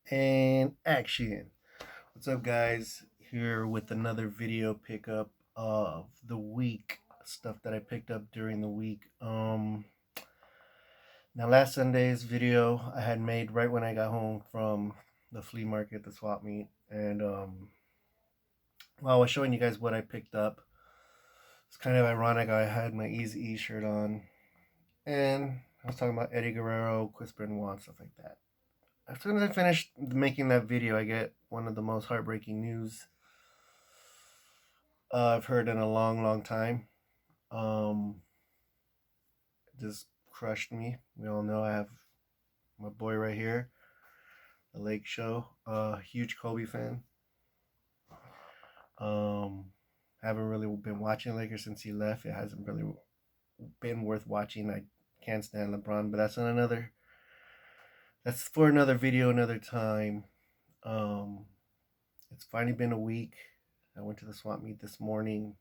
And action. What's up, guys? Here with another video pickup of the week. Stuff that I picked up during the week. Now last Sunday's video I had made right when I got home from the flea market, the swap meet, and well, I was showing you guys what I picked up. It's kind of ironic. I had my Easy E shirt on, and I was talking about Eddie Guerrero, Chris Benoit, and stuff like that. As soon as I finished making that video, I get one of the most heartbreaking news I've heard in a long, long time. Um, it just crushed me. We all know I have my boy right here, the Lake Show. Huge Kobe fan. Um, haven't really been watching Lakers since he left. It hasn't really been worth watching. I can't stand LeBron, but that's on another. That's for another video, another time. Um, it's finally been a week. I went to the swap meet this morning.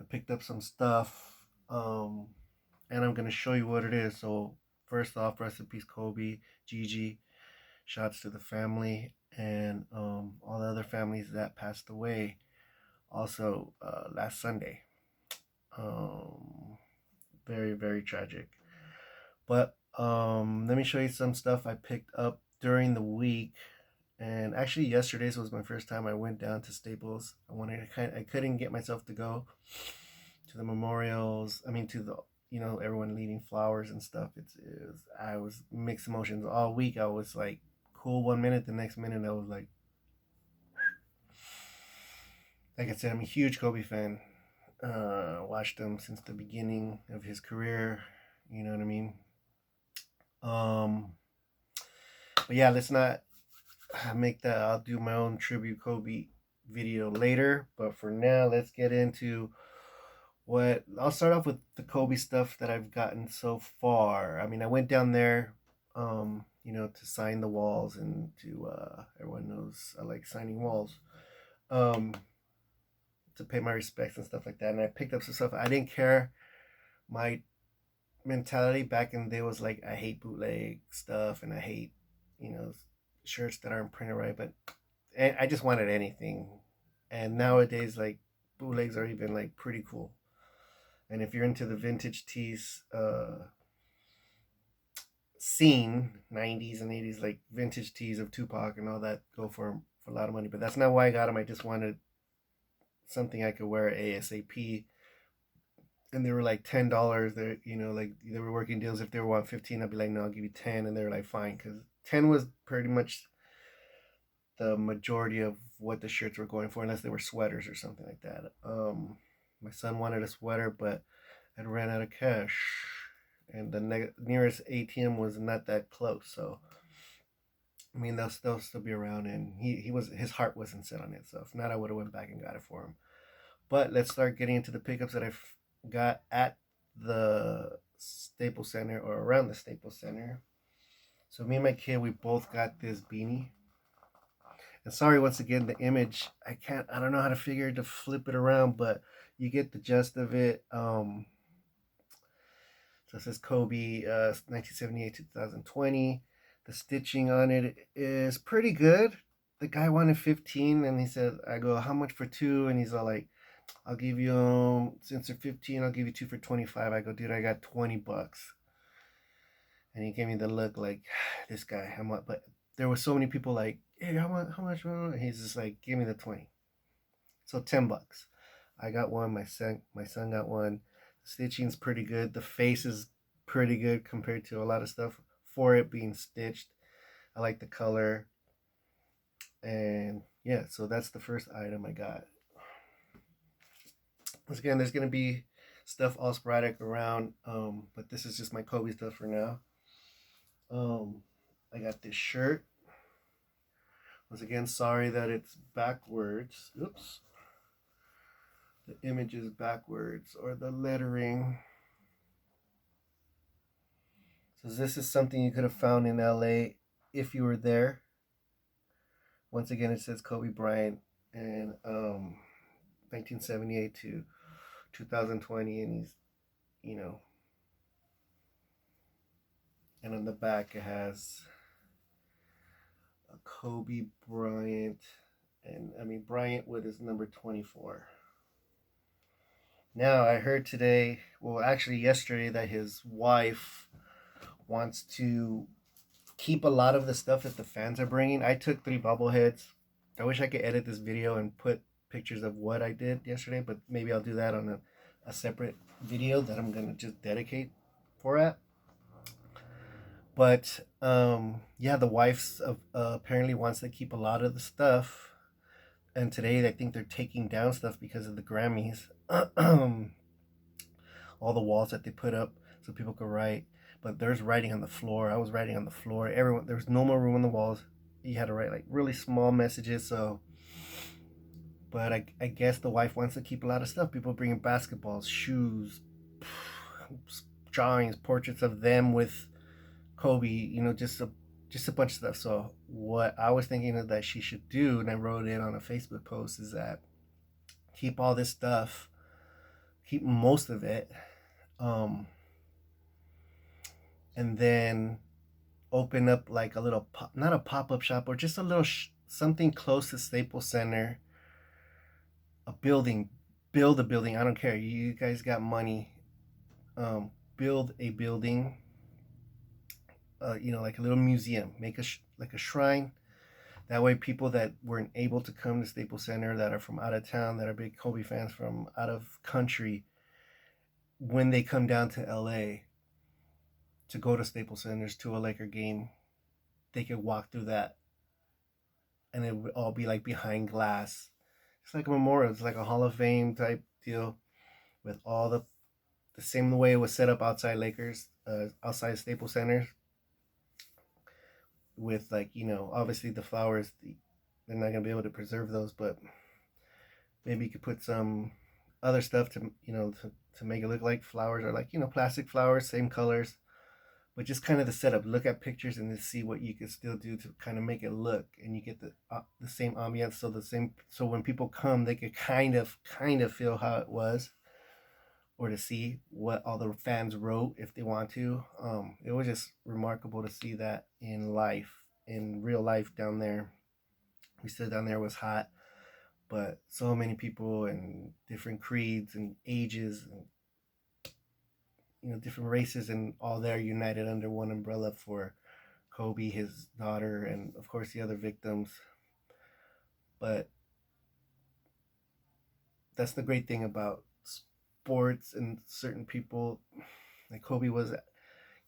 I picked up some stuff, and I'm gonna show you what it is. So first off, rest in peace, Kobe, Gigi. Shouts to the family and all the other families that passed away. Also, last Sunday. Um, very very tragic. But let me show you some stuff I picked up during the week. And actually, yesterday's was my first time I went down to Staples. I couldn't get myself to go to the memorials. I mean, to the everyone leaving flowers and stuff. I was mixed emotions all week. I was like cool 1 minute, the next minute I was like I said, I'm a huge Kobe fan. Watched him since the beginning of his career. You know what I mean? Um, but yeah, let's not make that. I'll do my own tribute Kobe video later. But for now, let's get into what I'll start off with the Kobe stuff that I've gotten so far. I mean, I went down there, to sign the walls and to everyone knows I like signing walls, um, to pay my respects and stuff like that. And I picked up some stuff. I didn't care. My mentality back in the day was like I hate bootleg stuff and I hate, you know, shirts that aren't printed right. But I just wanted anything. And nowadays, like bootlegs are even like pretty cool. And if you're into the vintage tees scene, 90s and 80s, like vintage tees of Tupac and all that, go for a lot of money. But that's not why I got them. I just wanted something I could wear ASAP. And they were like $10. They're like they were working deals. If they were 115, I'd be like, no, I'll give you 10. And they were like, fine, because 10 was pretty much the majority of what the shirts were going for, unless they were sweaters or something like that. My son wanted a sweater, but I ran out of cash, and the nearest ATM was not that close. So, I mean, they'll still be around, and his heart wasn't set on it. So, if not, I would have went back and got it for him. But let's start getting into the pickups that I've got at the Staples Center or around the Staples Center. So, me and my kid, we both got this beanie. And sorry, once again, the image, I don't know how to figure to flip it around, but you get the gist of it. So it says Kobe, 1978 2020. The stitching on it is pretty good. The guy wanted 15, and he said, I go, how much for two? And he's all like, I'll give you, since they're 15, I'll give you two for 25. I go, dude, I got $20. And he gave me the look like, this guy, how much? But there were so many people like, hey, how much? And he's just like, give me the 20. So $10. I got one. My son got one. Stitching's pretty good. The face is pretty good compared to a lot of stuff for it being stitched. I like the color. And yeah, so that's the first item I got. Once again, there's gonna be stuff all sporadic around, but this is just my Kobe stuff for now. I got this shirt. Once again, sorry that it's backwards. Oops. The image is backwards, or the lettering. So this is something you could have found in LA if you were there. Once again, it says Kobe Bryant and 1978 to 2020, and he's, and on the back it has Kobe Bryant, and I mean Bryant with his number 24. Now I heard today, well, actually yesterday, that his wife wants to keep a lot of the stuff that the fans are bringing. I took 3 bobbleheads. I wish I could edit this video and put pictures of what I did yesterday, but maybe I'll do that on a separate video that I'm gonna just dedicate for it. But yeah, the wife apparently wants to keep a lot of the stuff, and today I think they're taking down stuff because of the Grammys. All the walls that they put up so people could write, but there's writing on the floor. I was writing on the floor. Everyone, there was no more room on the walls. You had to write like really small messages. So, but I guess the wife wants to keep a lot of stuff. People bringing basketballs, shoes, drawings, portraits of them with Kobe. Just a bunch of stuff. So what I was thinking that she should do, and I wrote it on a Facebook post, is that keep all this stuff, keep most of it, um, and then open up like a little not a pop-up shop, or just a little something close to Staples Center, a building, build a building. I don't care, you guys got money. Build a building, like a little museum, make like a shrine. That way people that weren't able to come to Staples Center, that are from out of town, that are big Kobe fans from out of country, when they come down to LA to go to Staples Centers to a Laker game, they could walk through that, and it would all be like behind glass. It's like a memorial. It's like a Hall of Fame type deal, with all the same way it was set up outside Lakers, outside Staples Center, with like, obviously the flowers. They're not gonna be able to preserve those, but maybe you could put some other stuff to to make it look like flowers, or like plastic flowers, same colors, but just kind of the setup. Look at pictures and then see what you could still do to kind of make it look, and you get the same ambiance. So when people come, they could kind of feel how it was, or to see what all the fans wrote if they want to. It was just remarkable to see that in real life down there. We stood down there, it was hot, but so many people and different creeds and ages, and different races, and all there united under one umbrella for Kobe, his daughter, and of course the other victims. But that's the great thing about sports and certain people. Like Kobe was,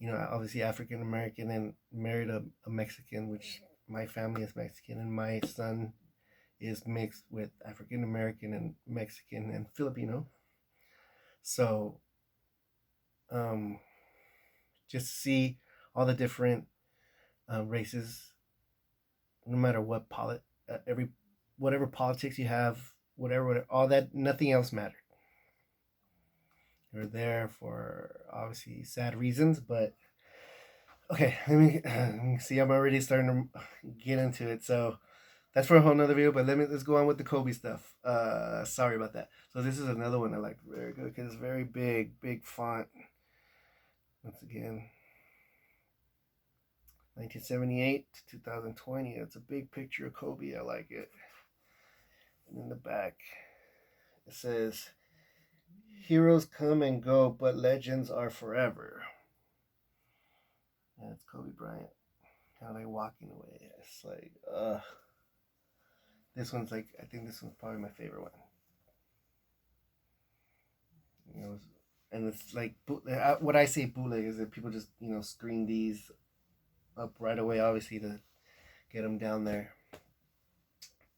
obviously African American, and married a Mexican, which my family is Mexican, and my son is mixed with African American and Mexican and Filipino. So, um, just see all the different races, no matter what whatever politics you have, whatever, all that, nothing else mattered. You're there for obviously sad reasons, but okay, let me see. I'm already starting to get into it, so that's for a whole nother video. But let's go on with the Kobe stuff. Sorry about that. So this is another one I like very good because it's very big font. Once again, 1978 to 2020. It's a big picture of Kobe. I like it. And in the back, it says, "Heroes come and go, but legends are forever." And it's Kobe Bryant, kind of like walking away. It's like, this one's like, I think this one's probably my favorite one. And it's like, what I say bootleg is that people just screen these up right away, obviously, to get them down there.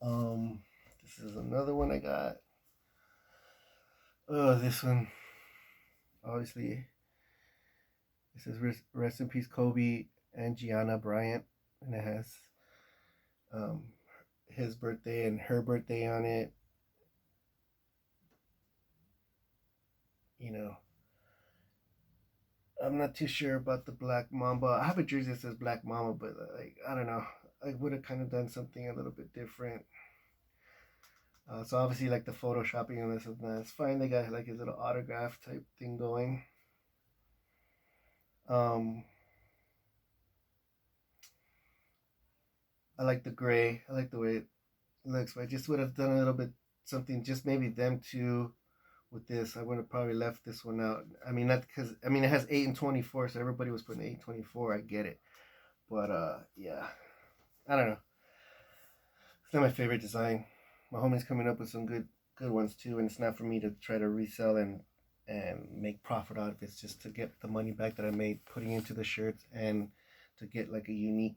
This is another one I got. Oh, this one, obviously, it says rest in peace Kobe and Gianna Bryant, and it has his birthday and her birthday on it. I'm not too sure about the Black Mamba. I have a jersey that says Black Mamba, but like, I don't know. I would have kind of done something a little bit different. So obviously, like the photoshopping on this is nice. It's fine. They got like his little autograph type thing going. Um, I like the gray. I like the way it looks. But I just would have done a little bit something, just maybe them two with this. I would have probably left this one out. I mean, not because I mean it has 8 and 24, so everybody was putting 8 and 24. I get it, but yeah, I don't know. It's not my favorite design. My homie's coming up with some good ones too, and it's not for me to try to resell and make profit out of it. It's just to get the money back that I made putting into the shirts and to get like a unique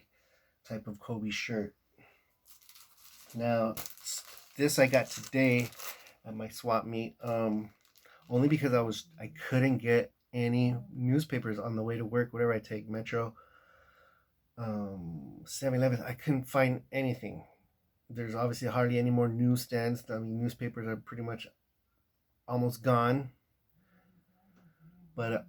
type of Kobe shirt. Now, this I got today at my swap meet. Only because I couldn't get any newspapers on the way to work. Whatever I take, Metro, 7-Eleven, I couldn't find anything. There's obviously hardly any more newsstands. I mean, newspapers are pretty much almost gone. But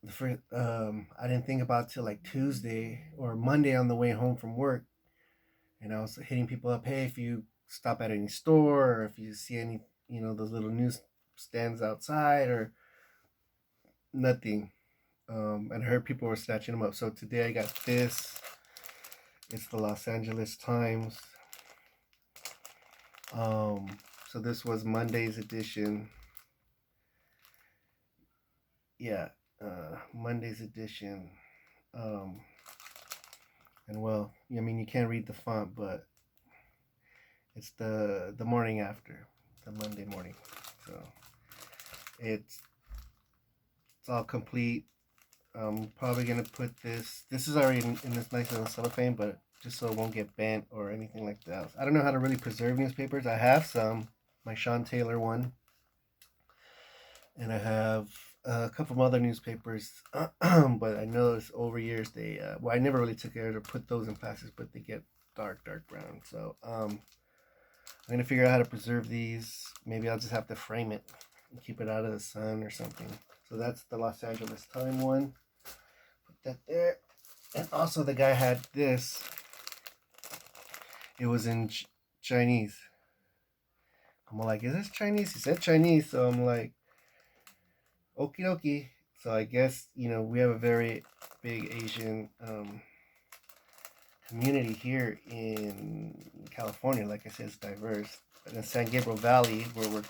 the first, I didn't think about till like Tuesday or Monday on the way home from work, and I was hitting people up. Hey, if you stop at any store or if you see any, those little newsstands outside or nothing. And I heard people were snatching them up. So today I got this. It's the Los Angeles Times. So this was Monday's edition. Yeah, Monday's edition. And well, I mean, you can't read the font, but it's the morning after, the Monday morning. So it's all complete. I'm probably gonna put this. This is already in this nice little cellophane, but just so it won't get bent or anything like that. I don't know how to really preserve newspapers. I have some, my Sean Taylor one, and I have a couple of other newspapers. But I noticed over years they, well, I never really took care to put those in plastics, but they get dark brown. So I'm gonna figure out how to preserve these. Maybe I'll just have to frame it and keep it out of the sun or something. So that's the Los Angeles Time one. Put that there. And also the guy had this. It was in Chinese. I'm like, is this Chinese? He said Chinese. So I'm like, okie dokie. So I guess, we have a very big Asian community here in California. Like I said, it's diverse. But in San Gabriel Valley, where we're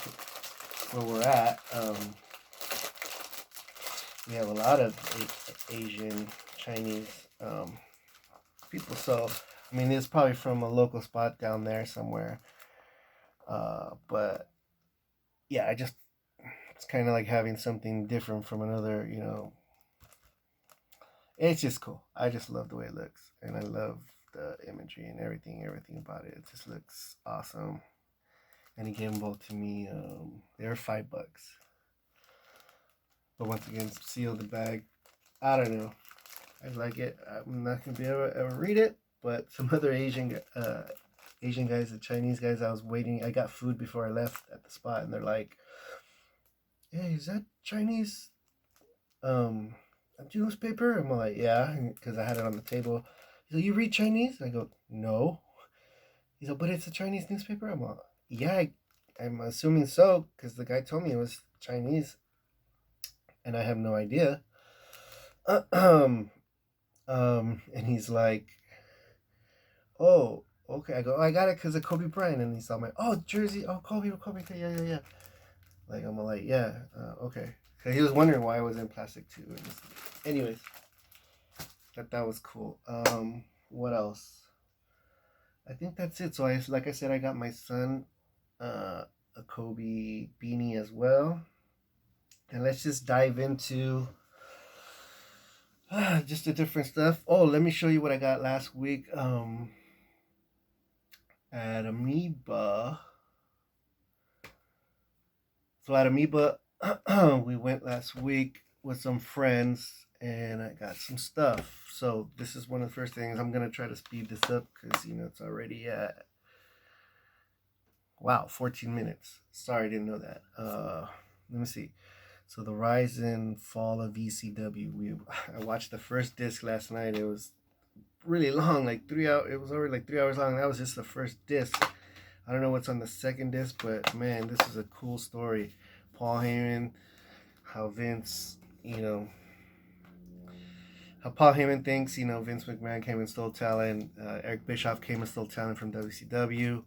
at, we have a lot of Asian, Chinese people. So, I mean, it's probably from a local spot down there somewhere. But yeah, it's kind of like having something different from another, It's just cool. I just love the way it looks. And I love the imagery and everything about it. It just looks awesome. And he gave them both to me. They were $5. But once again, seal the bag. I don't know. I like it. I'm not gonna be able to ever read it, but some other Asian guys, the Chinese guys, I was waiting. I got food before I left at the spot, and they're like, "Hey, is that Chinese a newspaper?" I'm like, "Yeah," because I had it on the table. He's like, "You read Chinese?" I go, "No." He's like, "But it's a Chinese newspaper." I'm like, "Yeah, I'm assuming so," because the guy told me it was Chinese, and I have no idea. And he's like, "Oh, okay." I go, "I got it because of Kobe Bryant," and he's all like, "Oh, Jersey, oh, Kobe, okay, yeah." Like I'm like, "Yeah, okay." Cause he was wondering why I was in plastic too. Anyways, that was cool. What else? I think that's it. So like I said, I got my son a Kobe beanie as well, and let's just dive into just the different stuff. Oh, let me show you what I got last week. At Amoeba. So at Amoeba, we went last week with some friends, and I got some stuff. So this is one of the first things. I'm gonna try to speed this up because it's already at 14 minutes. Sorry, I didn't know that. Let me see. So the rise and fall of ECW. I watched the first disc last night. It was really long, like 3 hours. It was already like 3 hours long. That was just the first disc. I don't know what's on the second disc, but man, this is a cool story. Paul Heyman, how Vince, how Paul Heyman thinks, Vince McMahon came and stole talent. Eric Bischoff came and stole talent from WCW.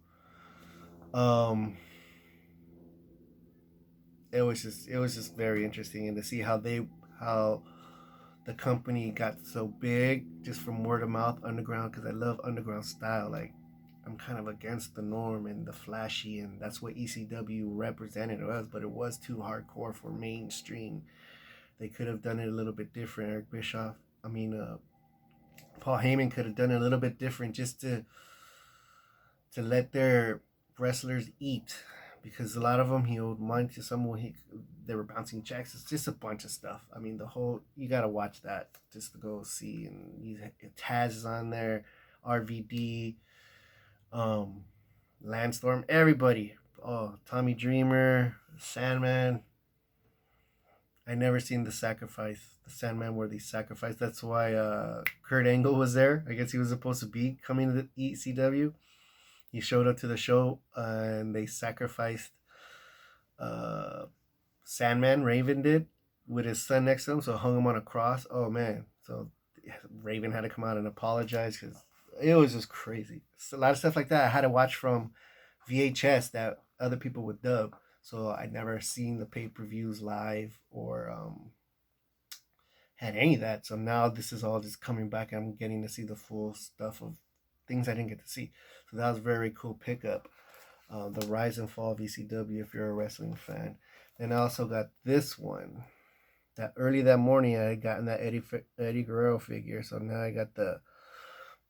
Um, it was just very interesting, and to see how the company got so big just from word of mouth underground, because I love underground style. Like, I'm kind of against the norm and the flashy, and that's what ECW represented us, but it was too hardcore for mainstream. They could have done it a little bit different. Eric Bischoff, I mean, Paul Heyman could have done it a little bit different, just to let their wrestlers eat, because a lot of them he owed money to someone. They were bouncing checks. It's just a bunch of stuff. I mean, the whole, you gotta watch that just to go see. And Taz is on there, RVD, um, Landstorm, everybody. Oh, Tommy Dreamer, Sandman. I never seen the sacrifice, the Sandman worthy sacrifice. That's why Kurt Angle was there. I guess he was supposed to be coming to the ECW. He showed up to the show, and they sacrificed uh, Sandman. Raven did, with his son next to him, so hung him on a cross. Oh man! So Raven had to come out and apologize, because it was just crazy. It's a lot of stuff like that I had to watch from VHS that other people would dub. So I'd never seen the pay-per-views live, or had any of that. So now this is all just coming back. I'm getting to see the full stuff of things I didn't get to see. So that was a very cool pickup. The rise and fall of ECW, if you're a wrestling fan. Then I also got this one. That early that morning, I had gotten that Eddie Guerrero figure. So now I got the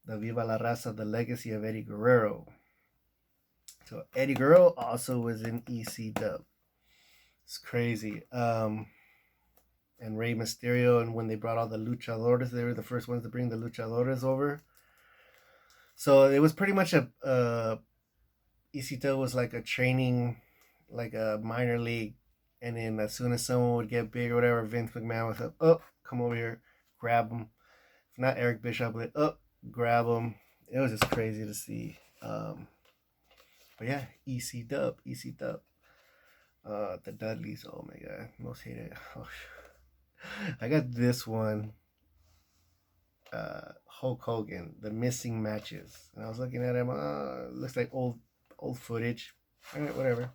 Viva la Raza, the legacy of Eddie Guerrero. So Eddie Guerrero also was in ECW. It's crazy. And Rey Mysterio, and when they brought all the luchadores, they were the first ones to bring the luchadores over. So it was pretty much ECW was like a training, like a minor league. And then as soon as someone would get big or whatever, Vince McMahon was like, oh, come over here, grab him. If not Eric Bischoff, but grab him. It was just crazy to see. But yeah, ECW. The Dudleys, oh my god, most hated. Oh, I got this one. Hulk Hogan, the missing matches, and I was looking at him. Looks like old footage. All right, whatever.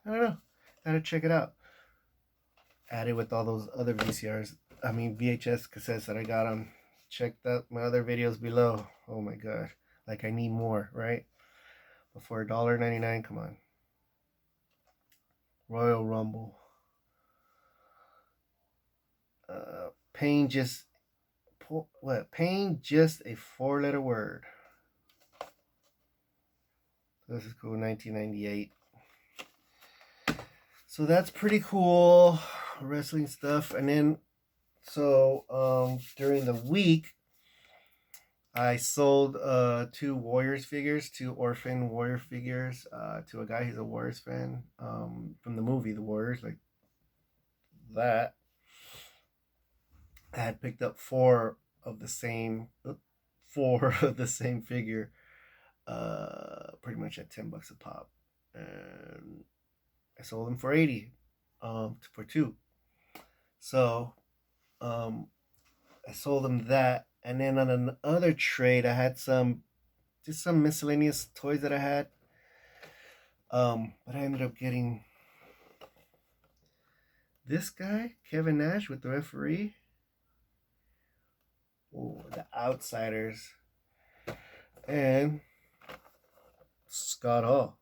I don't know. Gotta check it out. Added with all those other VCRs. I mean VHS cassettes that I got on. Check out my other videos below. Oh my god. Like, I need more, right? But for $1.99, come on. Royal Rumble. Pain just a 4-letter word. This is cool. 1998. So that's pretty cool, wrestling stuff. And then, so during the week, I sold 2 Warriors figures, 2 orphan Warrior figures, to a guy. He's a Warriors fan, from the movie The Warriors, like that. I had picked up 4 of the same figure, pretty much at $10 a pop, and I sold them for 80, for 2. So, I sold them that, and then on another trade, I had some miscellaneous toys that I had. But I ended up getting this guy, Kevin Nash, with the referee. Oh, the Outsiders. And Scott Hall,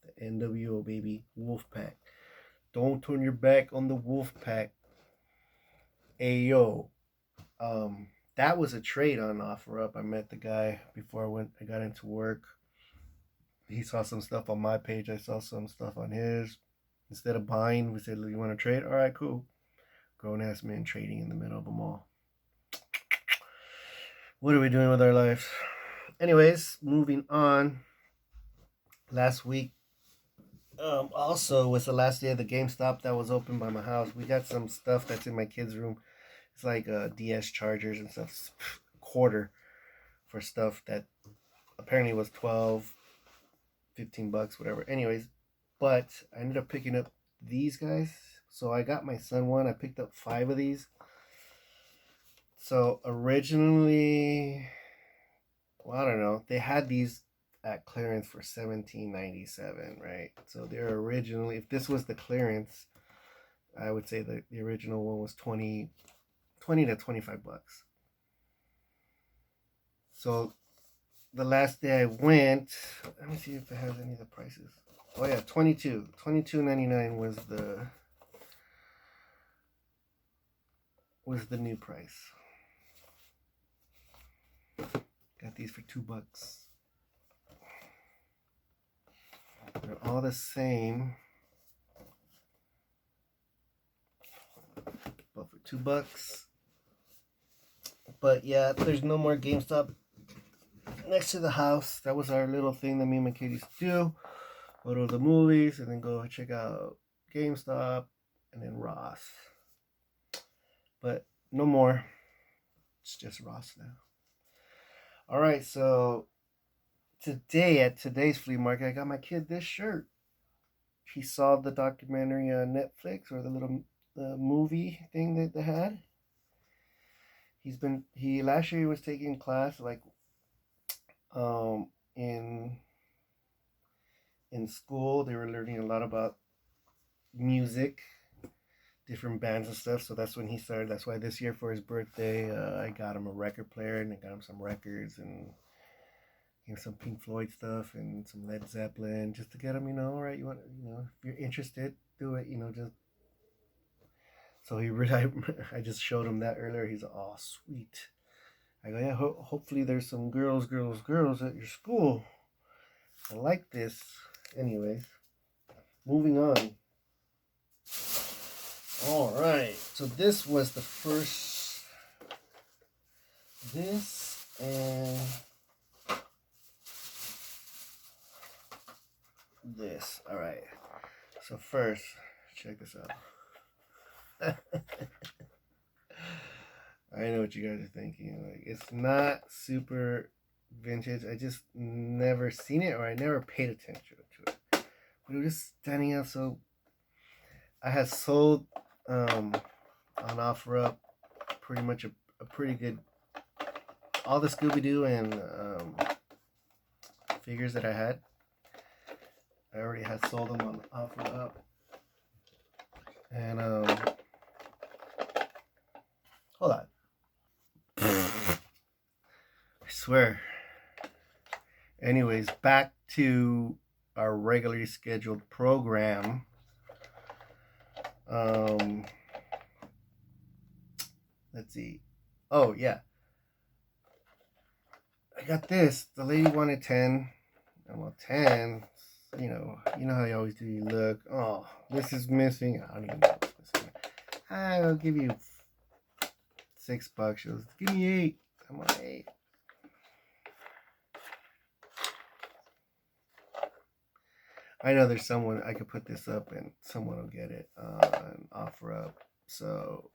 the NWO baby, Wolfpack. Don't turn your back on the Wolfpack. Ayo. That was a trade on OfferUp. I met the guy before I got into work. He saw some stuff on my page. I saw some stuff on his. Instead of buying, we said, you want to trade? All right, cool. Grown ass men trading in the middle of a mall. What are we doing with our lives? Anyways, moving on. Last week, also was the last day of the GameStop that was open by my house. We got some stuff that's in my kids' room. It's like DS chargers and stuff. Quarter for stuff that apparently was 12, 15 bucks, whatever. Anyways, but I ended up picking up these guys. So I got my son one. I picked up 5 of these. So originally, well, I don't know, they had these at clearance for $17.97, right? So they're originally, if this was the clearance, I would say the original one was 20 to 25 bucks. So the last day I went, let me see if it has any of the prices. Oh yeah, 22.99 was the new price. Got these for $2. They're all the same, but for $2. But yeah, there's no more GameStop next to the house. That was our little thing that me and my kid used to do. Go to the movies and then go check out GameStop and then Ross. But no more. It's just Ross now. Alright, so today at today's flea market, I got my kid this shirt. He saw the documentary on Netflix, or the little movie thing that they had. He last year he was taking class like in school. They were learning a lot about music, different bands and stuff. So that's when he started. That's why this year for his birthday, I got him a record player and I got him some records and some Pink Floyd stuff and some Led Zeppelin, just to get him, all right, you want, if you're interested, do it, just. So he really, I just showed him that earlier. He's like, oh, sweet. I go, yeah, hopefully there's some girls at your school. I like this. Anyways, moving on. All right. So this was the first. This and this. All right. So first, check this out. I know what you guys are thinking. Like, it's not super vintage. I just never seen it, or I never paid attention to it. But it was just standing out. So I had sold on OfferUp pretty much a pretty good, all the Scooby-Doo and figures that I had. I already had sold them on OfferUp. And hold on. I swear. Anyways, back to our regularly scheduled program. Let's see. Oh yeah, I got this. The lady wanted 10. I'm well, 10. You know how you always do. You look. Oh, this is missing. I don't even know what's missing. I'll give you $6. She goes, give me 8. I'm like, 8. I know there's someone I could put this up and someone will get it on OfferUp. So,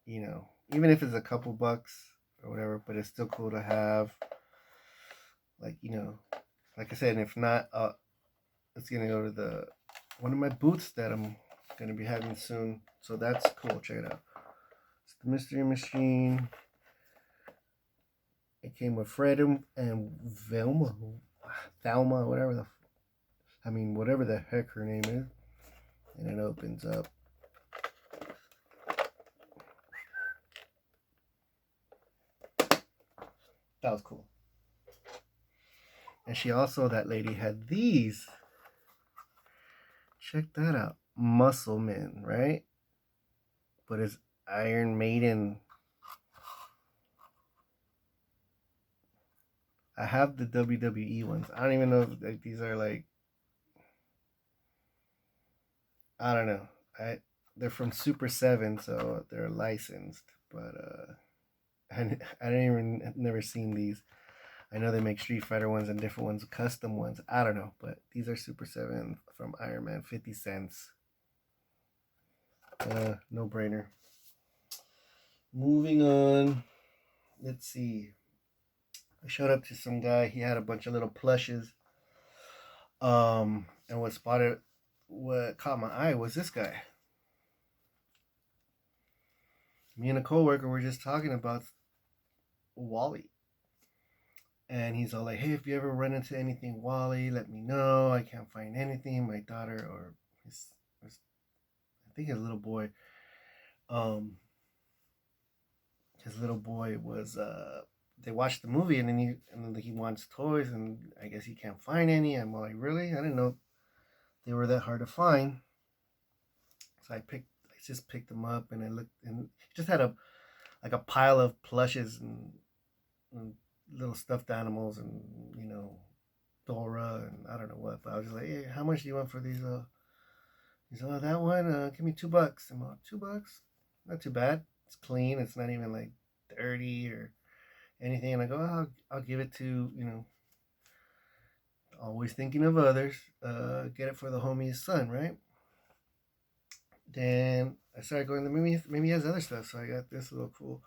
even if it's a couple bucks or whatever, but it's still cool to have. Like, like I said, and if not, it's gonna go to one of my booths that I'm gonna be having soon. So that's cool. Check it out. It's the Mystery Machine. It came with Fred and Thelma, whatever the heck her name is. And it opens up. That was cool. And that lady had these. Check that out. Muscle Men, right? But it's Iron Maiden. I have the WWE ones. I don't even know if these are like, I don't know. They're from Super 7, so they're licensed. But I never seen these. I know they make Street Fighter ones and different ones, custom ones. I don't know, but these are Super 7 from Iron Man, 50 cents. No brainer. Moving on. Let's see. I showed up to some guy. He had a bunch of little plushes. And what caught my eye was this guy. me and a coworker were just talking about Wally. And he's all like, hey, if you ever run into anything Wally, let me know. I can't find anything. My daughter or his I think um, his little boy was they watched the movie and then he wants toys and I guess he can't find any. I'm like, really? I didn't know they were that hard to find. So I just picked them up and I looked and he just had a pile of plushes and little stuffed animals and Dora and I don't know what. But I was just like, hey, how much do you want for these? He's like, oh, that one. Give me $2. I'm like, $2? Not too bad. It's clean. It's not even like dirty or anything. And I go, oh, I'll give it to always thinking of others. Get it for the homie's son, right? Then I started going. Maybe he has other stuff. So I got this little cool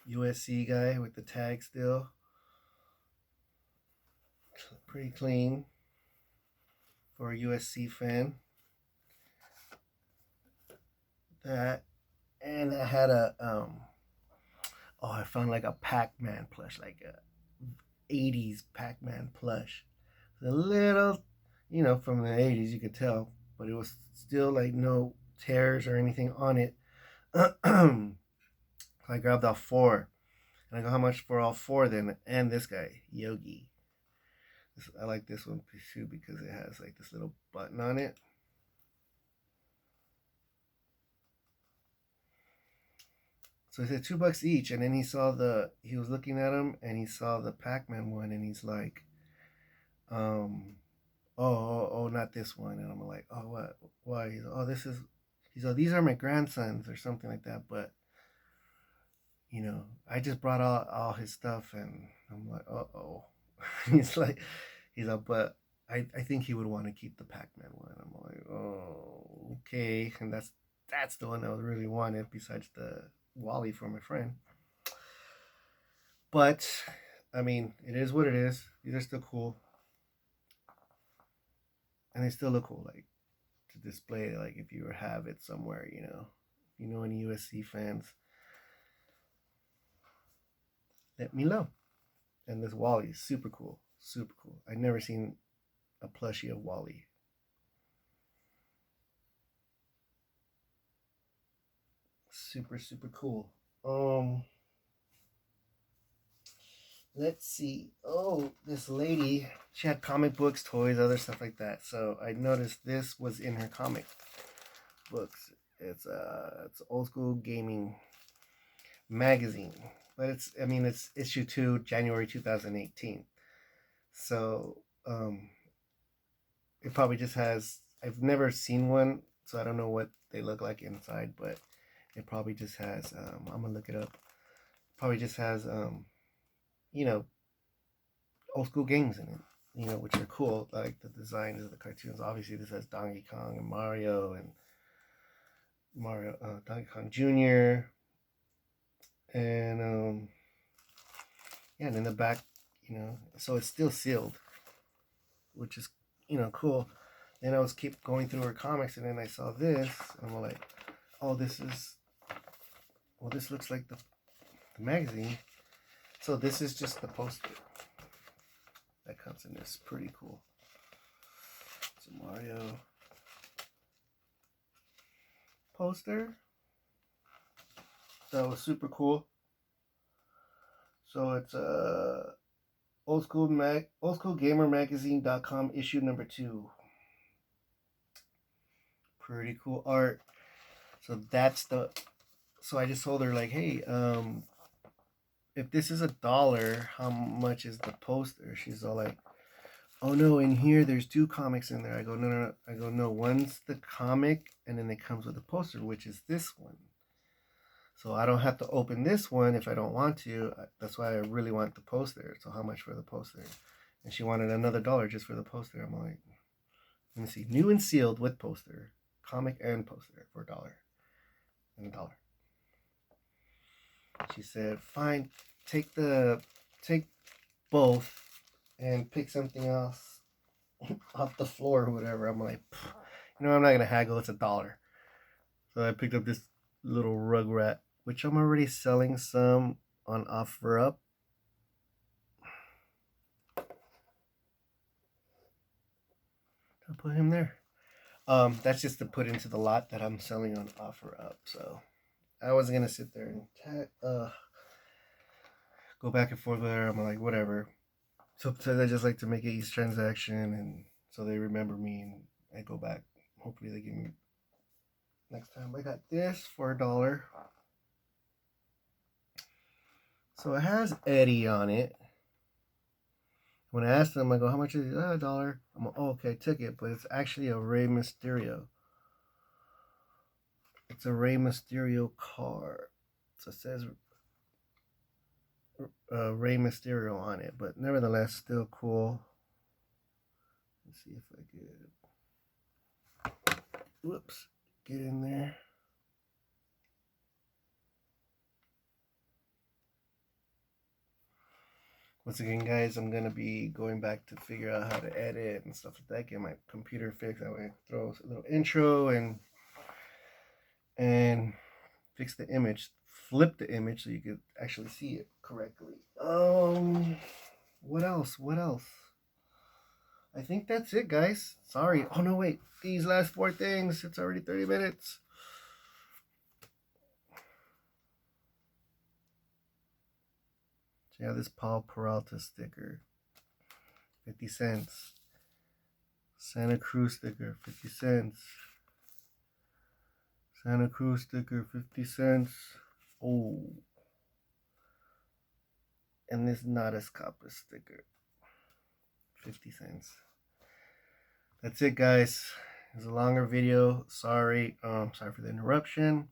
USC guy with the tag still, pretty clean for a USC fan. That and I had I found like a Pac-Man plush, like a '80s Pac-Man plush. The little, from the '80s, you could tell, but it was still like no tears or anything on it. I grabbed all four, and I go, how much for all four then? And this guy, Yogi. I like this one too because it has like this little button on it. So he said $2 each, and then he was looking at them, and he saw the Pac-Man one, and he's like, not this one, and I'm like, oh, what, why? He's like, oh, he's like, these are my grandsons or something like that, but I just brought all his stuff, and I'm like, he's like, but I think he would want to keep the Pac-Man one. I'm like, oh, okay, and that's the one I would really wanted besides the Wally for my friend. But I mean, it is what it is. These are still cool, and they still look cool, like to display. Like if you have it somewhere, if you know any USC fans, let me know. And this Wally is super cool, super cool. I've never seen a plushie of Wally. Super super cool. Let's see. Oh, this lady, she had comic books, toys, other stuff like that. So I noticed this was in her comic books. It's old school gaming magazine, but it's issue 2, January 2018. So it probably just has. I've never seen one, so I don't know what they look like inside, but it probably just has. I'm gonna look it up. Probably just has you know, old school games in it, which are cool. Like the designs of the cartoons. Obviously, this has Donkey Kong and Donkey Kong Jr. And yeah, and in the back, so it's still sealed, which is cool. Then I was keep going through her comics, and then I saw this, and I'm like, oh, this looks like the magazine. So this is just the poster that comes in this. Pretty cool. It's a Mario poster. That was super cool. So it's oldschoolgamermagazine.com issue number 2. Pretty cool art. So so I just told her like, hey, if this is $1, how much is the poster? She's all like, oh no, in here there's 2 comics in there. I go, no. I go, no, one's the comic and then it comes with a poster, which is this one. So I don't have to open this one if I don't want to. That's why I really want the poster. So how much for the poster? And she wanted another $1 just for the poster. I'm like, let me see. New and sealed with poster. Comic and poster for $1. And $1. She said, fine, take both and pick something else off the floor or whatever. I'm like, I'm not going to haggle. It's $1. So I picked up this little Rugrat which I'm already selling some on OfferUp. I'll put him there. That's just to put into the lot that I'm selling on OfferUp. So I wasn't gonna sit there and go back and forth with her. I'm like, whatever. Sometimes I just like to make an each transaction, and so they remember me, and I go back. Hopefully, they give me next time. I got this for $1. So it has Eddie on it. When I asked them, I go, how much is it? $1. I'm like, oh, okay, I took it, but it's actually a Rey Mysterio. It's a Rey Mysterio card. So it says Rey Mysterio on it, but nevertheless, still cool. Let's see if I could. Whoops, get in there. Once again, guys, I'm gonna be going back to figure out how to edit and stuff like that. Get my computer fixed. That way, I throw a little intro and fix the image, flip the image so you could actually see it correctly. What else? What else? I think that's it, guys. Sorry. Oh no, wait. These last 4 things. It's already 30 minutes. So yeah, this Paul Peralta sticker, 50 cents. Santa Cruz sticker, 50 cents. Santa Cruz sticker, 50 cents. Oh. And this Nadas Copper sticker, 50 cents. That's it, guys. It's a longer video. Sorry. Sorry for the interruption.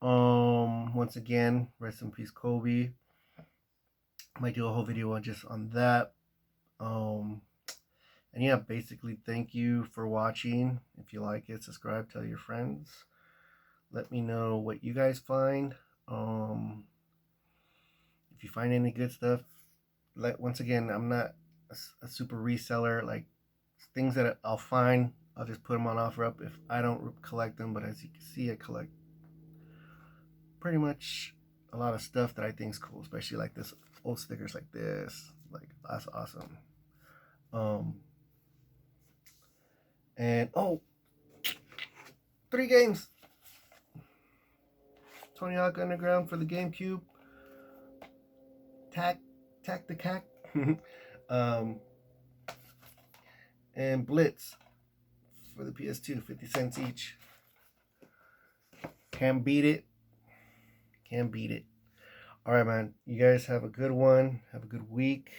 Once again, rest in peace, Kobe. I might do a whole video on that. And yeah, basically, thank you for watching. If you like it, subscribe, tell your friends. Let me know what you guys find. If you find any good stuff, once again, I'm not a super reseller. Like things that I'll find, I'll just put them on OfferUp if I don't collect them. But as you can see, I collect pretty much a lot of stuff that I think is cool, especially like this old stickers like this. Like that's awesome. And oh, 3 games. Tony Hawk Underground for the GameCube. Tack the Cack. And Blitz for the PS2, 50 cents each. Can't beat it. Can't beat it. All right, man. You guys have a good one. Have a good week.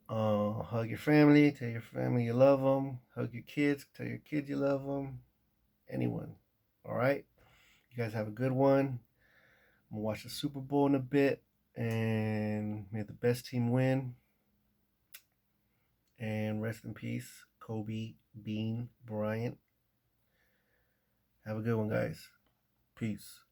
Hug your family. Tell your family you love them. Hug your kids. Tell your kids you love them. Anyone. All right. You guys have a good one. I'm gonna watch the Super Bowl in a bit, and may the best team win. And rest in peace, Kobe Bean Bryant. Have a good one, guys. Peace.